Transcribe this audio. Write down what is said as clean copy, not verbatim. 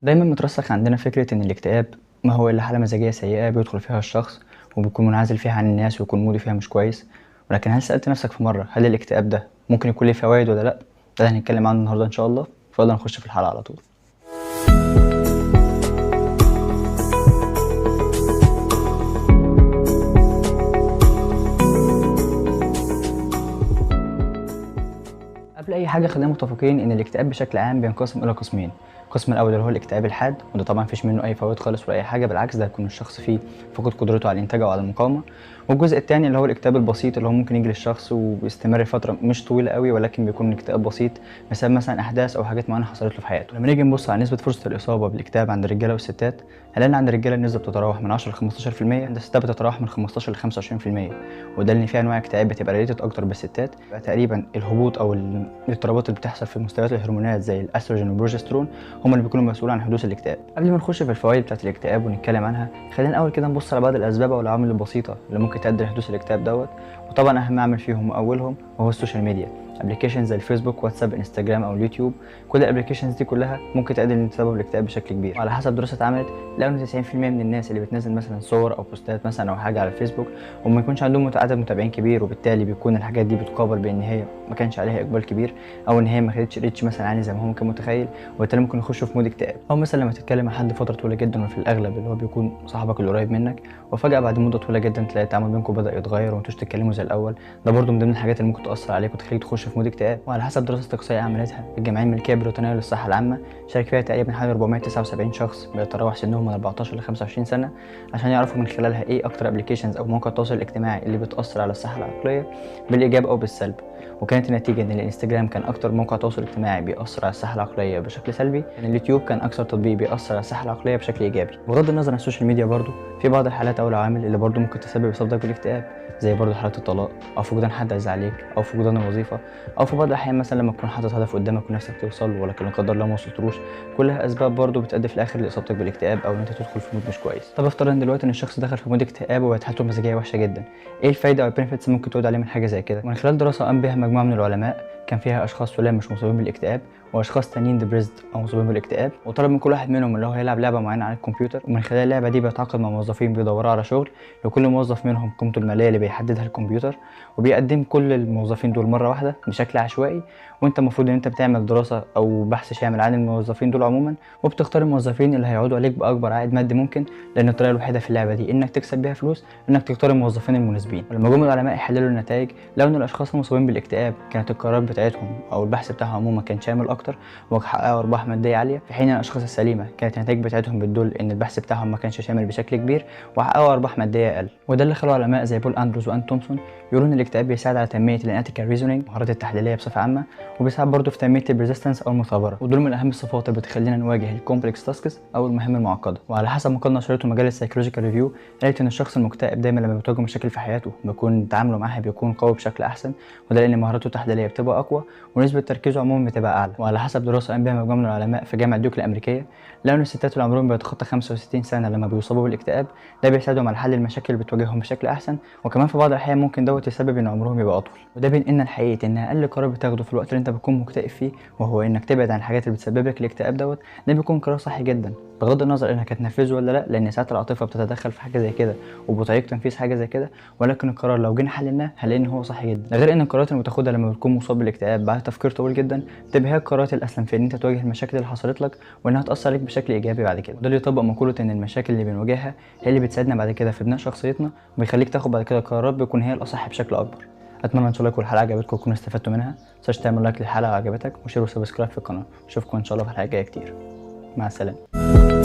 دايما مترسخ عندنا فكرة إن الاكتئاب ما هو إلا حالة مزاجية سيئة بيدخل فيها الشخص وبيكون منعزل فيها عن الناس ويكون موده فيها مش كويس. ولكن هل سألت نفسك في مرة هل الاكتئاب ده ممكن يكون ليه فوائد ولا لأ؟ ده اللي هنتكلم عنه النهاردة إن شاء الله، فيلا نخش في الحلقة على طول. قبل اي حاجه خلينا متفقين ان الاكتئاب بشكل عام بينقسم الى قسمين. القسم الاول اللي هو الاكتئاب الحاد، وده طبعا مفيش منه اي فوائد خالص ولا اي حاجه، بالعكس ده هيكون الشخص فيه فقد قدرته على الانتاج او على المقاومه. والجزء الثاني اللي هو الاكتئاب البسيط اللي هو ممكن يجي للشخص وبيستمر فتره مش طويله قوي، ولكن بيكون اكتئاب بسيط بسبب مثلا احداث او حاجات معينه حصلت له في حياته. لما نيجي نبص على نسبه فرصه الاصابه بالاكتئاب عند الرجاله والستات، هنلاقي عند الرجاله النسبه بتتراوح من 10 ل 15%، عند الستات بتتراوح من 15 ل 25%. وده لان في انواع اكتئاب بتبقى ريليتد اكتر بالستات، بقى تقريبا الهبوط او الاضطرابات اللي بتحصل في مستويات الهرمونات زي الاستروجين والبروجسترون هم اللي بيكونوا مسؤولين عن حدوث الاكتئاب. قبل ما نخش في الفوائد بتاعه الاكتئاب ونتكلم عنها، خلينا الاول كده نبص على بعض الاسباب او العوامل البسيطه اللي ممكن تؤدي لحدوث الاكتئاب دوت. وطبعا اهم عامل فيهم واولهم وهو السوشيال ميديا، ابلكيشنز زي الفيسبوك واتساب انستجرام او اليوتيوب. كل الابلكيشنز دي كلها ممكن تؤدي لسبب الاكتئاب بشكل كبير. وعلى حسب دراسه اتعملت لقوا ان 90% من الناس اللي بتنزل مثلا صور او بوستات مثلا او حاجه على الفيسبوك وما يكونش عندهم عدد متابعين كبير، وبالتالي بيكون الحاجات دي بتقابل بان هي ما كانش عليها اقبال كبير، او ان هي ما خدتش ريتش مثلا عالي زي ما هو ممكن متخيل، وبالتالي ممكن يخشوا في مود اكتئاب. او مثلا لما تتكلم مع حد فتره طويله جدا، وفي الاغلب اللي هو بيكون صاحبك القريب منك، وفجاه بعد مده طويله جدا تلاقي التعامل بينكم بدا يتغير وانتوش تتكلموا زي الاول، ده برضه من ضمن الحاجات اللي ممكن تاثر عليك وتخليك تخش في مود اكتئاب. وعلى حسب دراسه استقصائيه عملتها الجمعيه الملكيه البريطانيه للصحه العامه، شارك فيها تقريبا حوالي 479 شخص بيتراوح سنهم من 14 ل 25 سنه، عشان يعرفوا من خلالها ايه اكتر ابلكيشنز او مواقع التواصل الاجتماعي اللي بتاثر على الصحه العقليه بالايجاب او بالسلب. وكانت النتيجه ان الانستجرام كان اكتر موقع تواصل اجتماعي بيأثر على الصحه العقليه بشكل سلبي، ان اليوتيوب كان اكثر تطبيق بيأثر على الصحه العقليه بشكل ايجابي. بغض النظر عن السوشيال ميديا، برضو في بعض الحالات او العوامل اللي برضو ممكن تسبب اصابتك بالاكتئاب، زي برضو حالات الطلاق او فقدان حد عزيز عليك او فقدان الوظيفه، او في بعض الاحيان مثلا لما تكون حاطط هدف قدامك ونفسك توصل له ولكن لا قدر الله ما وصلتلوش. كلها اسباب برضو بتؤدي في الاخر لاصابتك بالاكتئاب او ان انت تدخل في مود مش كويس. طب افترض ان دلوقتي ان الشخص دخل في مود اكتئاب وبقت حالته المزاجيه وحشه جدا، ايه الفايده او البنفيتس ممكن تعود عليه من حاجه زي كده؟ ومن خلال دراسه قام بها مجموعه من العلماء كان فيها اشخاص سلام مش مصابين بالاكتئاب واشخاص تانيين ديبريسد او مصابين بالاكتئاب، وطلب من كل واحد منهم اللي هو هيلعب لعبه معينه على الكمبيوتر، ومن خلال اللعبه دي بيتعاقد مع موظفين بيدوروا على شغل، لكل موظف منهم قيمته الماليه اللي بيحددها الكمبيوتر، وبيقدم كل الموظفين دول مره واحده بشكل عشوائي. وانت المفروض ان انت بتعمل دراسه او بحث شامل عن الموظفين دول عموما، وبتختار الموظفين اللي هيعودوا عليك باكبر عائد مادي ممكن، لان الطريقه الوحيده في اللعبه دي انك تكسب بيها فلوس انك تختار الموظفين المناسبين. ولما جم العلماء يحللوا النتائج لقوا ان الاشخاص المصابين بالاكتئاب كانت القرارات بتاعتهم او البحث بتاعهم عموما كان شامل اكتر وحققوا ارباح ماديه عاليه، في حين الاشخاص السليمه كانت النتائج بتاعتهم بتدل ان البحث بتاعهم ما كانش شامل بشكل كبير وحققوا ارباح ماديه اقل. وده اللي خلى علماء زي بول اندروز وان تومسون يقولوا ان الاكتئاب بيساعد على تنميه الاناليتيكال ريزونينج، المهارات التحليليه بصفه عامه، وبيساعد برضه في تنميه البريزيستنس او المثابره، ودول من اهم الصفات اللي بتخلينا نواجه الكومبلكس تاسكس او المهام المعقده. وعلى حسب ما قال نشرته مجله سايكولوجيكال ريفيو، قالت ان الشخص المكتئب دايما لما بتواجهه مشاكل في حياته بيكون تعامله معاها بيكون قوي بشكل احسن، وده لان مهاراته التحليليه بتبقى اقوى ونسبه تركيزه عموما بتبقى اعلى. وعلى حسب دراسه قام بها مجموعه من العلماء في جامعه ديوك الامريكيه، لقوا ان الستات اللي عمرهم بيتخطى 65 سنه لما بيصابوا بالاكتئاب ده بيساعدهم على حل المشاكل اللي بتواجههم بشكل احسن، وكمان في بعض الاحيان ممكن دوت يسبب ان عمرهم يبقى اطول. وده بينقلنا لحقيقه ان اقل قرار بتاخده في الوقت اللي انت بتكون مكتئب فيه وهو انك تبعد عن الحاجات اللي بتسبب لك الاكتئاب دوت، ده بيكون قرار صحي جدا، بغض النظر انك هتنفذه ولا لا، لان ساعات العاطفه بتتدخل في حاجه زي كده وبتعيق تنفيذ حاجه زي كده، ولكن القرار لو جينا حللناه هنلاقي ان هو صحي جدا. ده غير ان القرارات اللي بتاخدها لما بتكون مصاب بالاكتئاب بعد تفكير طويل جدا بتبقى هي القرارات الاسلم في ان انت تواجه المشاكل اللي حصلت لك وانها تاثر عليك بشكل ايجابي بعد كده. وده اللي يطبق مقوله ان المشاكل اللي بنواجهها هي اللي بتساعدنا بعد كده في بناء شخصيتنا وبيخليك تاخد بعد كده قرارات بيكون هي الاصح بشكل اكبر. اتمنى ان شاء الله تكون الحلقه عجبتكم وتكونوا استفدتوا منها. متنساش تعمل لايك للحلقه لو عجبتك وشير وسبسكرايب في القناه. اشوفكم ان شاء الله في الحلقه الجايه كتير. مع السلامه.